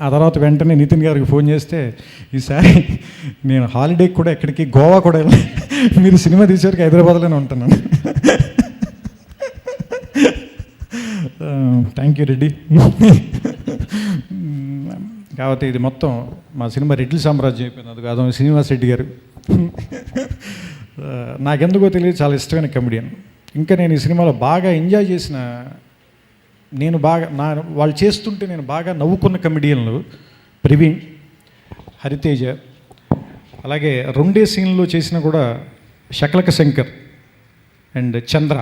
ఆ తర్వాత వెంటనే నితిన్ గారికి ఫోన్ చేస్తే ఈసారి నేను హాలిడేకి కూడా ఎక్కడికి గోవా కూడా వెళ్ళి మీరు సినిమా తీసేసరికి హైదరాబాద్లోనే ఉంటున్నాను. Thank you Reddy. కాబట్టి ఇది మొత్తం మా సినిమా రెడ్డి సామ్రాజ్యం అయిపోయింది. అది కాదు శ్రీనివాస్ రెడ్డి గారు నాకెందుకో తెలియదు చాలా ఇష్టమైన కమెడియన్. ఇంకా నేను ఈ సినిమాలో బాగా ఎంజాయ్ చేసిన నేను బాగా వాళ్ళు చేస్తుంటే నేను బాగా నవ్వుకున్న కమెడియన్లు ప్రవీణ్, హరితేజ, అలాగే రెండే సీన్లో చేసిన కూడా శకలక శంకర్ అండ్ చంద్ర.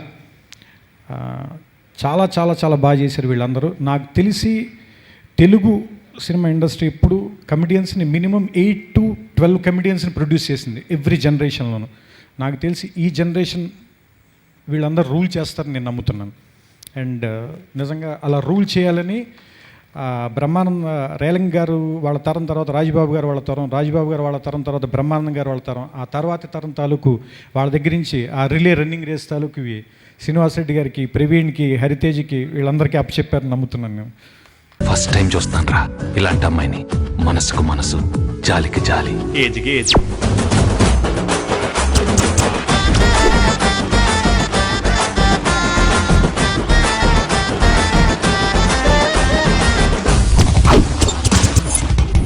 చాలా చాలా చాలా బాగా చేశారు వీళ్ళందరూ. నాకు తెలిసి తెలుగు సినిమా ఇండస్ట్రీ ఎప్పుడు కమెడియన్స్ని మినిమం 8 to 12 కమెడియన్స్ని ప్రొడ్యూస్ చేసింది ఎవ్రీ జనరేషన్లోనూ. నాకు తెలిసి ఈ జనరేషన్ వీళ్ళందరూ రూల్ చేస్తారని నేను నమ్ముతున్నాను. అండ్ నిజంగా అలా రూల్ చేయాలని బ్రహ్మానంద రేలంగ్ గారు వాళ్ళ తరం తర్వాత రాజబాబు గారు వాళ్ళ తరం, రాజబాబు గారు వాళ్ళ తరం తర్వాత బ్రహ్మానందం గారు వాళ్ళ తరం, ఆ తర్వాతి తరం తాలూకు వాళ్ళ దగ్గర నుంచి ఆ రిలే రన్నింగ్ రేస్ తాలూకు శ్రీనివాసరెడ్డి గారికి, ప్రవీణ్కి, హరితేజ్కి వీళ్ళందరికీ అప్పచెప్పారని నమ్ముతున్నాను నేను. ఫస్ట్ టైం చూస్తాను రా ఇలాంటి అమ్మాయిని. మనసుకు మనసు, జాలికి జాలి, ఏజ్కి ఏజ్.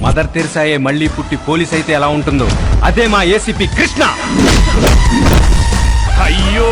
మదర్ తెరిసాయే మళ్ళీ పుట్టి పోలీస్ అయితే ఎలా ఉంటుందో అదే మా ఏసీపీ కృష్ణ. అయ్యో